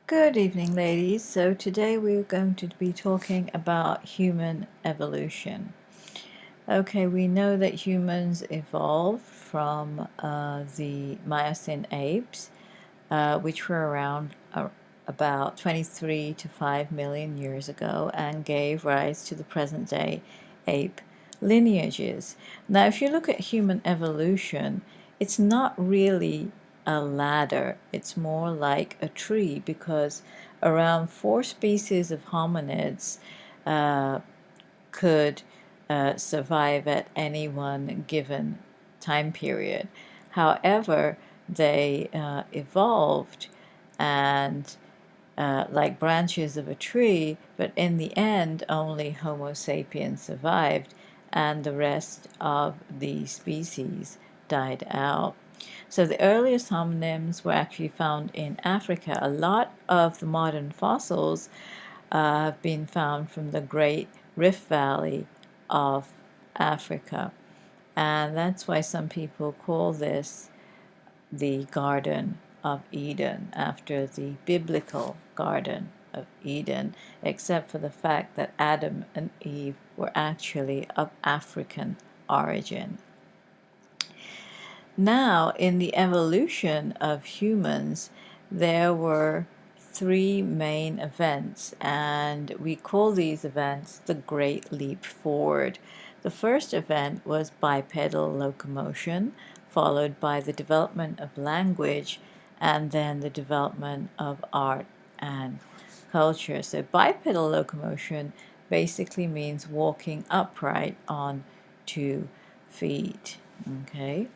Good evening, ladies. So today we're going to be talking about human evolution. Okay, we know that humans evolved from the Miocene apes, which were around about 23 to 5 million years ago and gave rise to the present day ape lineages. Now, if you look at human evolution, it's not really a ladder, it's more like a tree because around four species of hominids uh, could survive at any one given time period. However, they evolved and like branches of a tree, but in the end, only Homo sapiens survived, and the rest of the species died out. So the earliest hominins were actually found in Africa. A lot of the modern fossils have been found from the Great Rift Valley of Africa. And that's why some people call this the Garden of Eden, after the biblical Garden of Eden, except for the fact that Adam and Eve were actually of African origin. Now, in the evolution of humans, there were three main events, and we call these events the Great Leap Forward. The first event was bipedal locomotion, followed by the development of language, and then the development of art and culture. So bipedal locomotion basically means walking upright on 2 feet. Okay.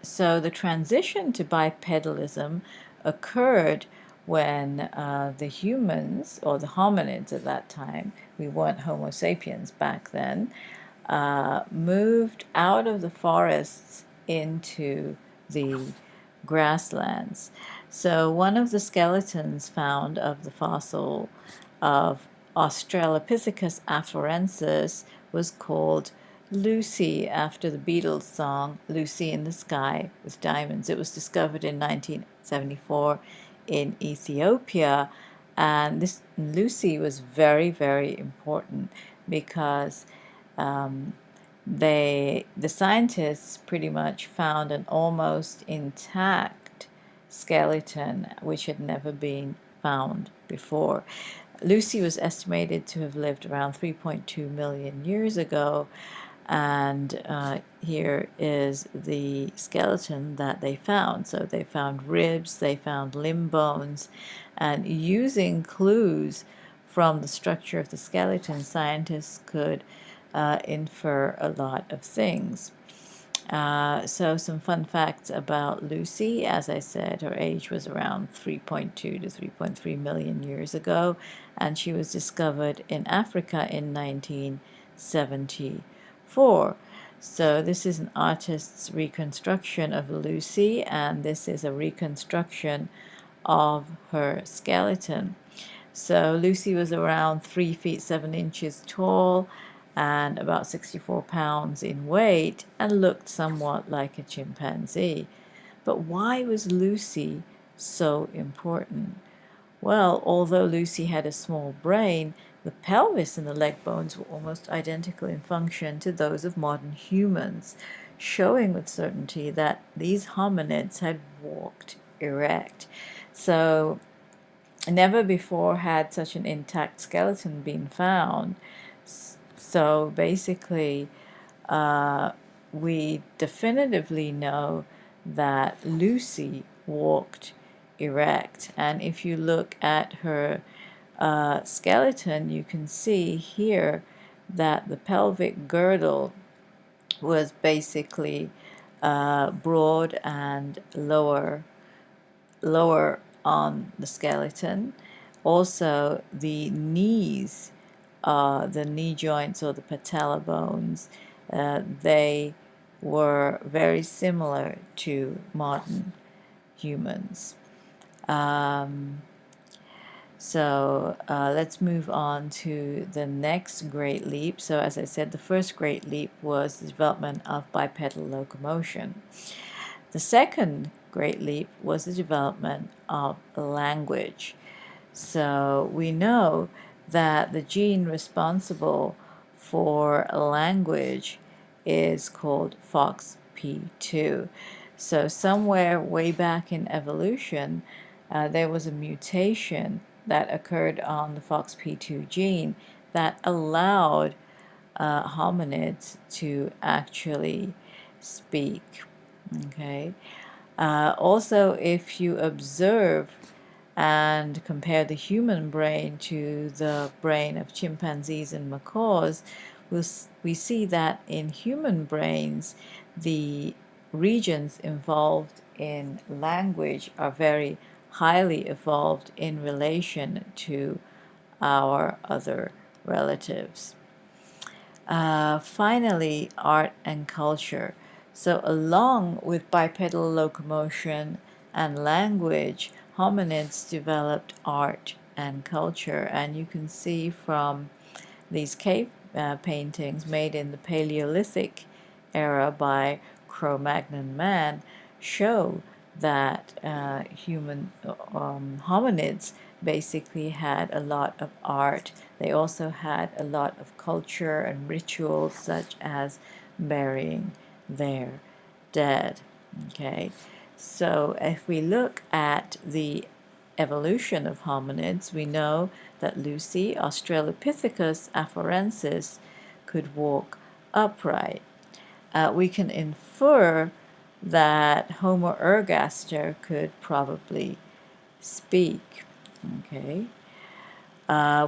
So the transition to bipedalism occurred when the humans, or the hominids at that time, we weren't Homo sapiens back then, moved out of the forests into the grasslands. So one of the skeletons found of the fossil of Australopithecus afarensis was called Lucy, after the Beatles song Lucy in the Sky with Diamonds. It was discovered in 1974 in Ethiopia, and this Lucy was very, very important because the scientists pretty much found an almost intact skeleton which had never been found before. Lucy was estimated to have lived around 3.2 million years ago, and here is the skeleton that they found. So they found ribs, they found limb bones, and using clues from the structure of the skeleton, scientists could infer a lot of things. So some fun facts about Lucy. As I said, her age was around 3.2 to 3.3 million years ago, and she was discovered in Africa in 1974. So this is an artist's reconstruction of Lucy, and this is a reconstruction of her skeleton. So Lucy was around 3 feet 7 inches tall and about 64 pounds in weight and looked somewhat like a chimpanzee. But why was Lucy so important? Well, although Lucy had a small brain, the pelvis and the leg bones were almost identical in function to those of modern humans, showing with certainty that these hominids had walked erect. So never before had such an intact skeleton been found. So basically, we definitively know that Lucy walked erect. And if you look at her skeleton, you can see here that the pelvic girdle was basically broad and lower on the skeleton. Also, the knees, the knee joints or the patella bones, they were very similar to modern humans. Let's move on to the next great leap. So as I said, the first great leap was the development of bipedal locomotion. The second great leap was the development of language. So we know that the gene responsible for language is called FOXP2. So somewhere way back in evolution, there was a mutation that occurred on the FOXP2 gene that allowed hominids to actually speak. Okay. Also, if you observe and compare the human brain to the brain of chimpanzees and macaws, we see that in human brains, the regions involved in language are very highly evolved in relation to our other relatives. Finally, art and culture. So along with bipedal locomotion and language, hominids developed art and culture. And you can see from these cave paintings made in the Paleolithic era by Cro-Magnon man show that human hominids basically had a lot of art. They also had a lot of culture and rituals, such as burying their dead. Okay, so if we look at the evolution of hominids, we know that Lucy, Australopithecus afarensis, could walk upright. We can infer that Homo ergaster could probably speak. Okay.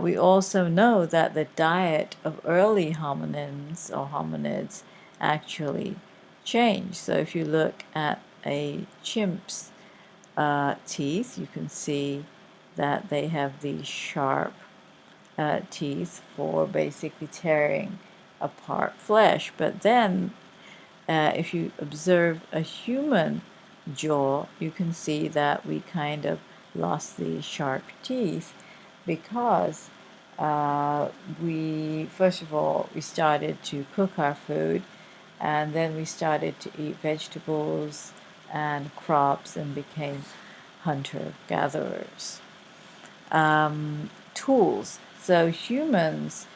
We also know that the diet of early hominins or hominids actually changed. So if you look at a chimp's teeth, you can see that they have these sharp teeth for basically tearing apart flesh. But then if you observe a human jaw, you can see that we kind of lost the sharp teeth because first of all, we started to cook our food, and then we started to eat vegetables and crops and became hunter-gatherers. Tools. So humans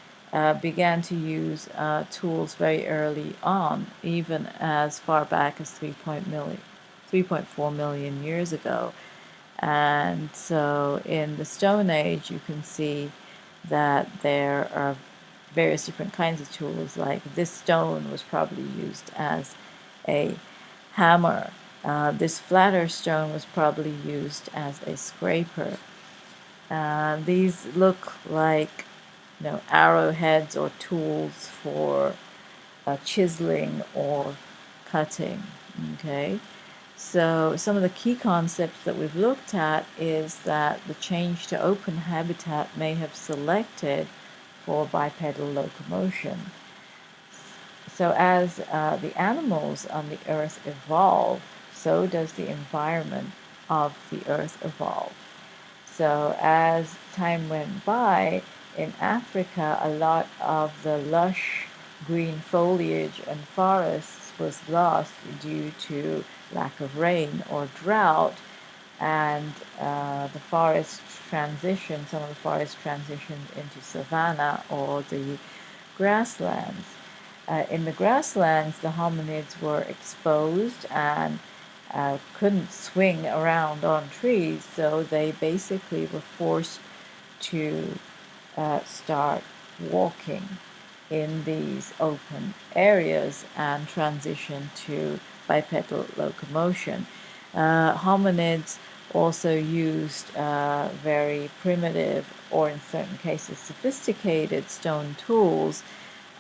began to use tools very early on, even as far back as 3.4 million years ago. And so in the Stone Age, you can see that there are various different kinds of tools, like this stone was probably used as a hammer. This flatter stone was probably used as a scraper. These look like arrowheads or tools for chiseling or cutting. Okay, so some of the key concepts that we've looked at is that the change to open habitat may have selected for bipedal locomotion. So as the animals on the earth evolve, so does the environment of the earth evolve. So as time went by, in Africa, a lot of the lush green foliage and forests was lost due to lack of rain or drought, and some of the forest transitioned into savanna or the grasslands. In the grasslands, the hominids were exposed and couldn't swing around on trees, so they basically were forced to start walking in these open areas and transition to bipedal locomotion. Hominids also used very primitive, or in certain cases sophisticated, stone tools.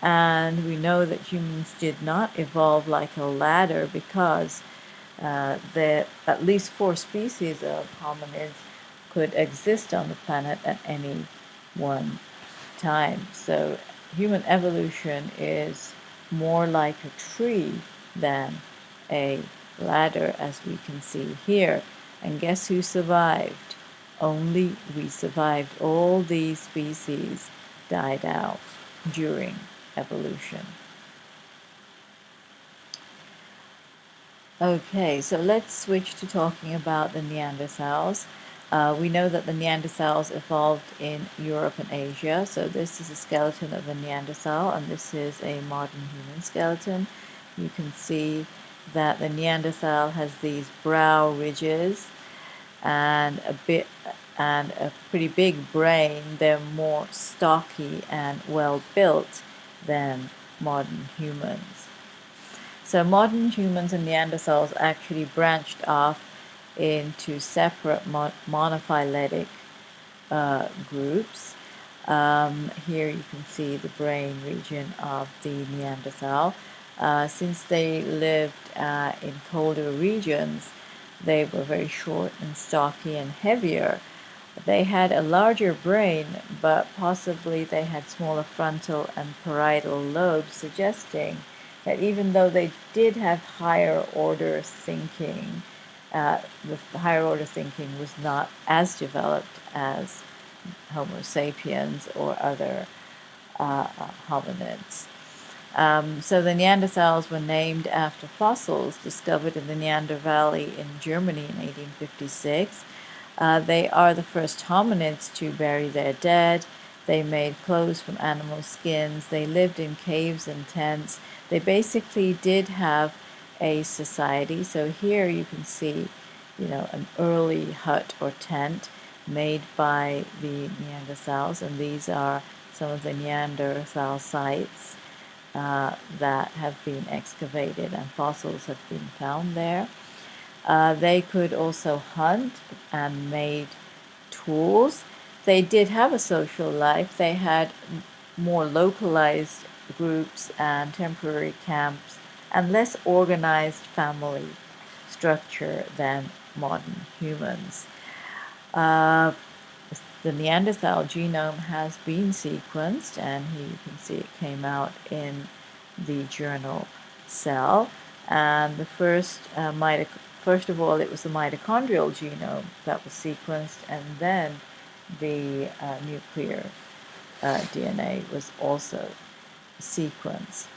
And we know that humans did not evolve like a ladder because at least 4 species of hominids could exist on the planet at any one time. So human evolution is more like a tree than a ladder, as we can see here. And guess who survived? Only we survived. All these species died out during evolution. Okay, so let's switch to talking about the Neanderthals. We know that the Neanderthals evolved in Europe and Asia. So this is a skeleton of a Neanderthal, and this is a modern human skeleton. You can see that the Neanderthal has these brow ridges and a pretty big brain. They're more stocky and well built than modern humans. So modern humans and Neanderthals actually branched off into separate monophyletic groups. Here you can see the brain region of the Neanderthal. Since they lived in colder regions, they were very short and stocky and heavier. They had a larger brain, but possibly they had smaller frontal and parietal lobes, suggesting that even though they did have higher order thinking, the higher order thinking was not as developed as Homo sapiens or other hominids. So the Neanderthals were named after fossils discovered in the Neander Valley in Germany in 1856. They are the first hominids to bury their dead. They made clothes from animal skins. They lived in caves and tents. They basically did have a society. So here you can see, an early hut or tent made by the Neanderthals, and these are some of the Neanderthal sites that have been excavated, and fossils have been found there. They could also hunt and made tools. They did have a social life. They had more localized groups and temporary camps and less organized family structure than modern humans. The Neanderthal genome has been sequenced, and here you can see it came out in the journal Cell. And the first of all, it was the mitochondrial genome that was sequenced, and then the nuclear DNA was also sequenced.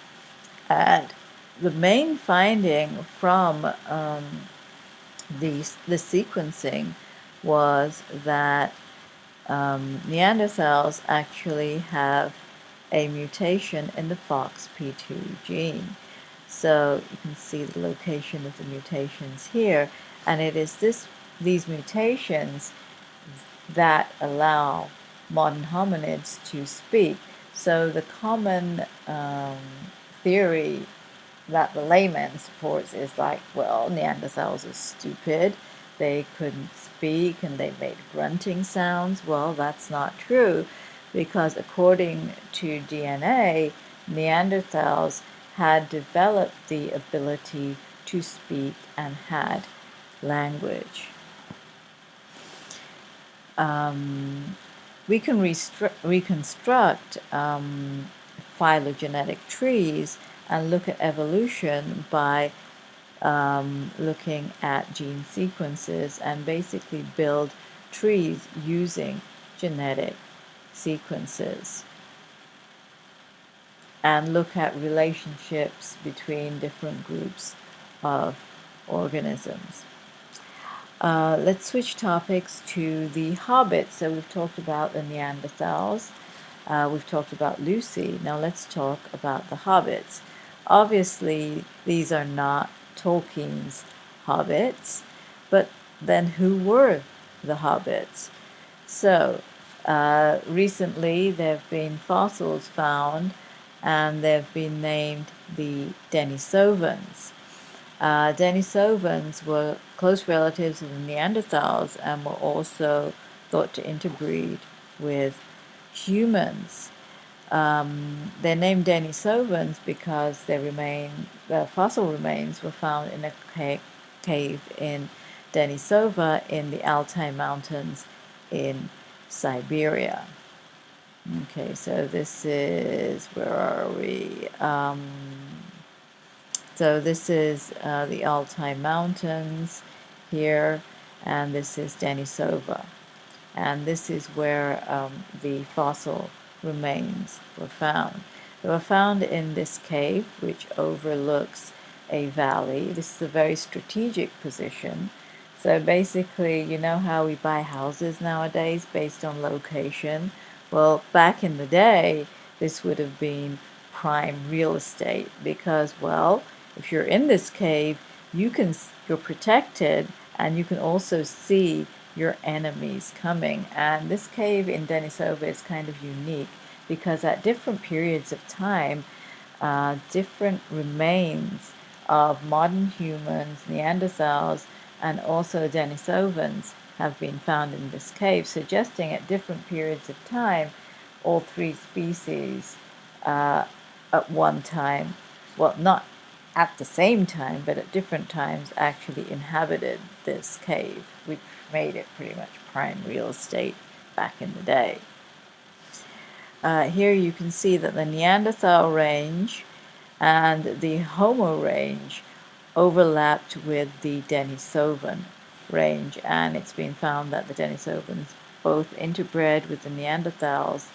And the main finding from the sequencing was that Neanderthals actually have a mutation in the FOXP2 gene. So you can see the location of the mutations here, and it is these mutations that allow modern hominids to speak. So the common theory that the layman supports is like, well, Neanderthals are stupid. They couldn't speak and they made grunting sounds. Well, that's not true, because according to DNA, Neanderthals had developed the ability to speak and had language. We can reconstruct phylogenetic trees and look at evolution by looking at gene sequences and basically build trees using genetic sequences and look at relationships between different groups of organisms. Let's switch topics to the Hobbits. So we've talked about the Neanderthals. We've talked about Lucy. Now let's talk about the Hobbits. Obviously, these are not Tolkien's Hobbits, but then who were the Hobbits? So recently there have been fossils found, and they've been named the Denisovans. Denisovans were close relatives of the Neanderthals and were also thought to interbreed with humans. They're named Denisovans because the fossil remains were found in a cave in Denisova in the Altai Mountains in Siberia. Okay, so this is, where are we? So this is the Altai Mountains here, and this is Denisova. And this is where the fossil remains were found. They were found in this cave, which overlooks a valley. This is a very strategic position. So basically, you know how we buy houses nowadays based on location? Well, back in the day, this would have been prime real estate because, well, if you're in this cave, you're protected, and you can also see your enemies coming. And this cave in Denisova is kind of unique because at different periods of time, different remains of modern humans, Neanderthals, and also Denisovans have been found in this cave, suggesting at different periods of time, all three species at one time, well, not at the same time, but at different times actually inhabited this cave, which made it pretty much prime real estate back in the day. Here you can see that the Neanderthal range and the Homo range overlapped with the Denisovan range, and it's been found that the Denisovans both interbred with the Neanderthals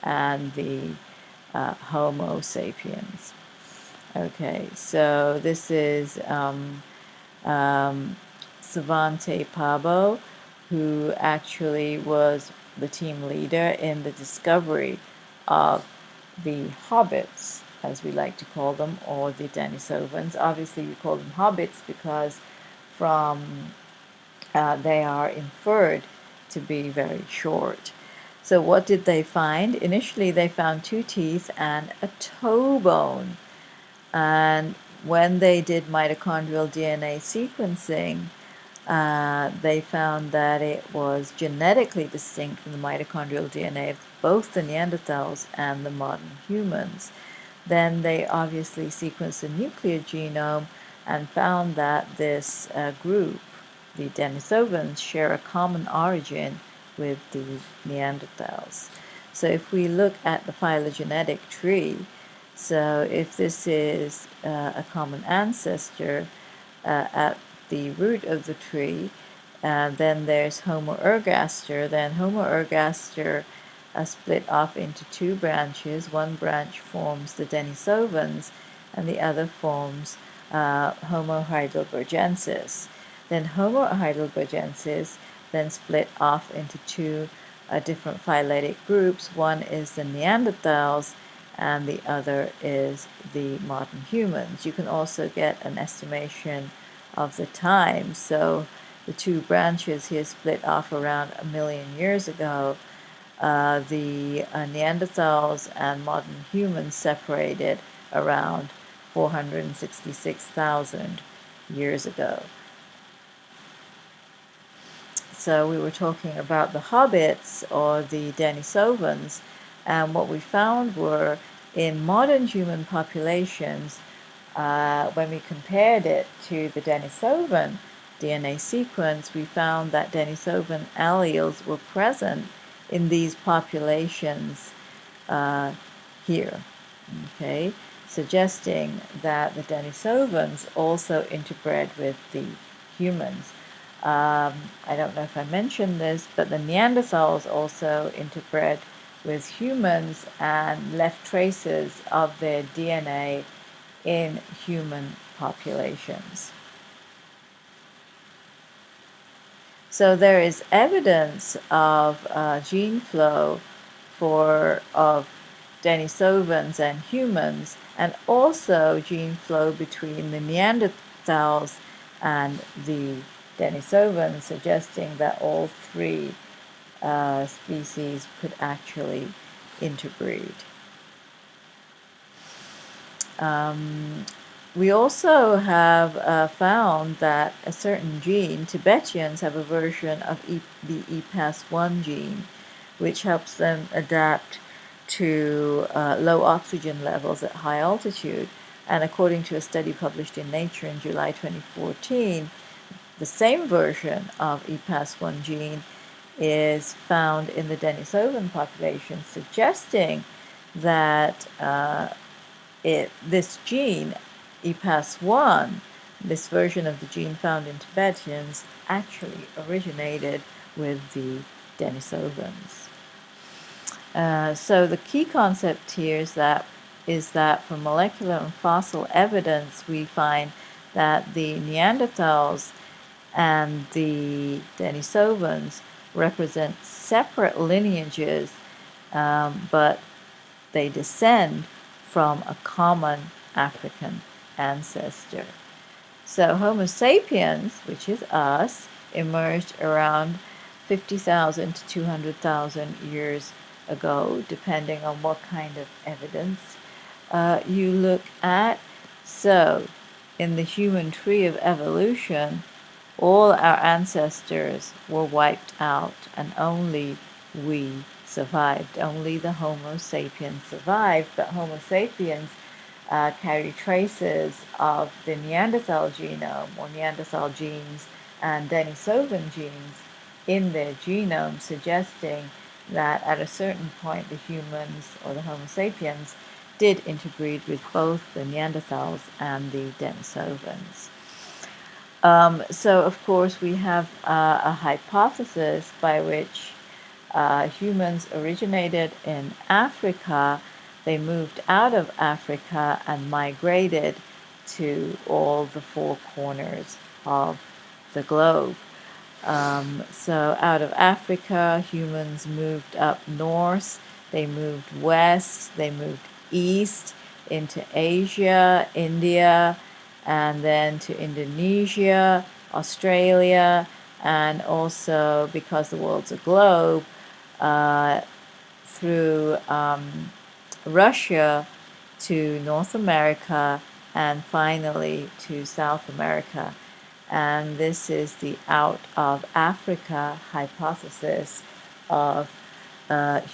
and the Homo sapiens. Okay, so this is Savante Pabo, who actually was the team leader in the discovery of the Hobbits, as we like to call them, or the Denisovans. Obviously, we call them Hobbits because they are inferred to be very short. So what did they find? Initially, they found 2 teeth and a toe bone. And when they did mitochondrial DNA sequencing, they found that it was genetically distinct from the mitochondrial DNA of both the Neanderthals and the modern humans. Then they obviously sequenced the nuclear genome and found that this group, the Denisovans, share a common origin with the Neanderthals. So if we look at the phylogenetic tree, so if this is a common ancestor at the root of the tree, then there's Homo ergaster. Then Homo ergaster split off into 2 branches. One branch forms the Denisovans, and the other forms Homo heidelbergensis. Then Homo heidelbergensis then split off into 2 different phyletic groups. One is the Neanderthals, and the other is the modern humans. You can also get an estimation of the time. So the 2 branches here split off around 1 million years ago. The Neanderthals and modern humans separated around 466,000 years ago. So we were talking about the Hobbits, or the Denisovans, and what we found were in modern human populations, when we compared it to the Denisovan DNA sequence, we found that Denisovan alleles were present in these populations here, okay, suggesting that the Denisovans also interbred with the humans. I don't know if I mentioned this, but the Neanderthals also interbred with humans and left traces of their DNA in human populations. So there is evidence of gene flow of Denisovans and humans, and also gene flow between the Neanderthals and the Denisovans, suggesting that all 3 species could actually interbreed. We also have found that a certain gene, Tibetans have a version of the EPAS1 gene, which helps them adapt to low oxygen levels at high altitude. And according to a study published in Nature in July 2014, the same version of EPAS1 gene is found in the Denisovan population, suggesting that this gene, EPAS1, this version of the gene found in Tibetans, actually originated with the Denisovans. So the key concept here is that is that from molecular and fossil evidence, we find that the Neanderthals and the Denisovans represent separate lineages, but they descend from a common African ancestor. So Homo sapiens, which is us, emerged around 50,000 to 200,000 years ago, depending on what kind of evidence you look at. So in the human tree of evolution, all our ancestors were wiped out and only we survived. Only the Homo sapiens survived, but Homo sapiens carry traces of the Neanderthal genome or Neanderthal genes and Denisovan genes in their genome, suggesting that at a certain point the humans or the Homo sapiens did interbreed with both the Neanderthals and the Denisovans. So, of course, we have a hypothesis by which humans originated in Africa. They moved out of Africa and migrated to all the four corners of the globe. So out of Africa, humans moved up north, they moved west, they moved east into Asia, India, and then to Indonesia, Australia, and also, because the world's a globe, through Russia to North America, and finally to South America. And this is the out of Africa hypothesis of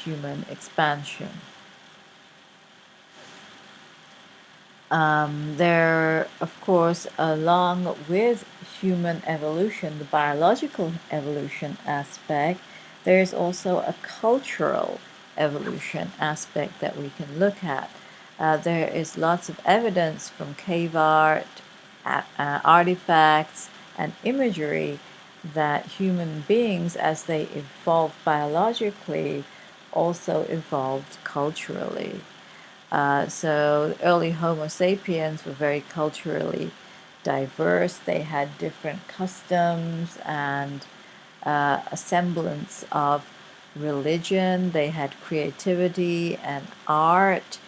human expansion. There, of course, along with human evolution, the biological evolution aspect, there is also a cultural evolution aspect that we can look at. There is lots of evidence from cave art, artifacts, and imagery that human beings, as they evolved biologically, also evolved culturally. So early Homo sapiens were very culturally diverse. They had different customs and a semblance of religion. They had creativity and art.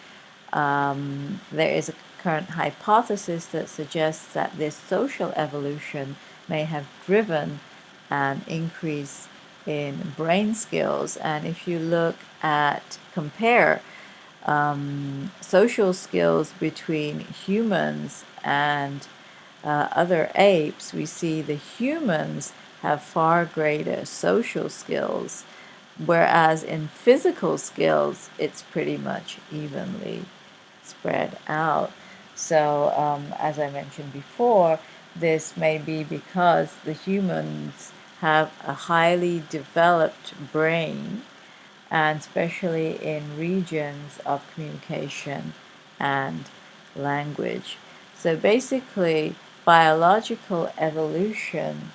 There is a current hypothesis that suggests that this social evolution may have driven an increase in brain skills. And if you compare social skills between humans and other apes, we see the humans have far greater social skills, whereas in physical skills, it's pretty much evenly spread out. So, as I mentioned before, this may be because the humans have a highly developed brain, and especially in regions of communication and language. So basically, biological evolution,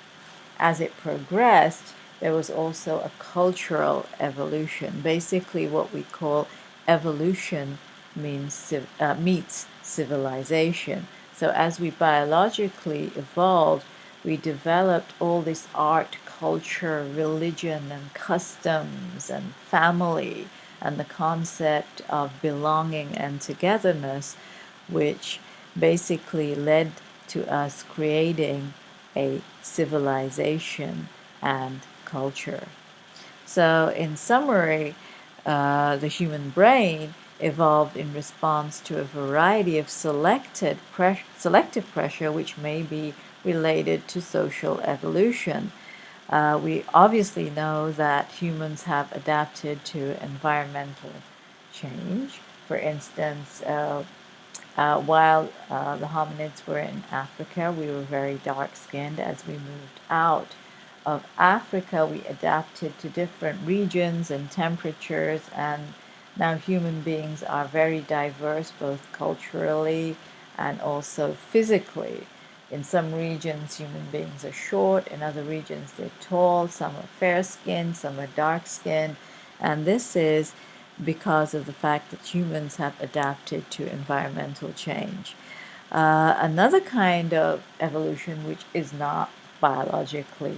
as it progressed, there was also a cultural evolution. Basically, what we call evolution meets civilization. So as we biologically evolved, we developed all this art, culture, religion, and customs, and family, and the concept of belonging and togetherness, which basically led to us creating a civilization and culture. So, in summary, the human brain evolved in response to a variety of selective pressure, which may be related to social evolution. We obviously know that humans have adapted to environmental change. For instance, while the hominids were in Africa, we were very dark-skinned. As we moved out of Africa, we adapted to different regions and temperatures, and now human beings are very diverse, both culturally and also physically. In some regions, human beings are short. In other regions, they're tall. Some are fair-skinned. Some are dark-skinned. And this is because of the fact that humans have adapted to environmental change. Another kind of evolution, which is not biological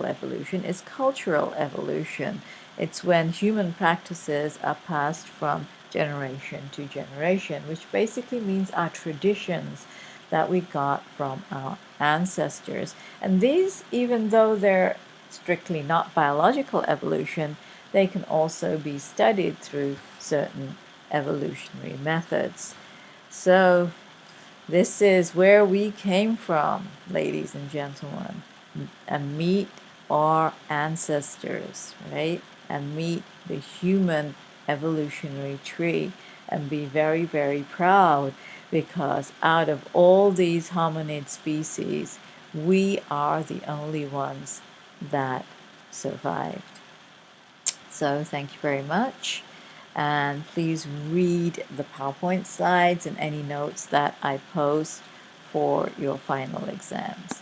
evolution, is cultural evolution. It's when human practices are passed from generation to generation, which basically means our traditions that we got from our ancestors. And these, even though they're strictly not biological evolution, they can also be studied through certain evolutionary methods. So this is where we came from, ladies and gentlemen, and meet our ancestors, right? And meet the human evolutionary tree and be very, very proud, because out of all these hominid species, we are the only ones that survived. So thank you very much. And please read the PowerPoint slides and any notes that I post for your final exams.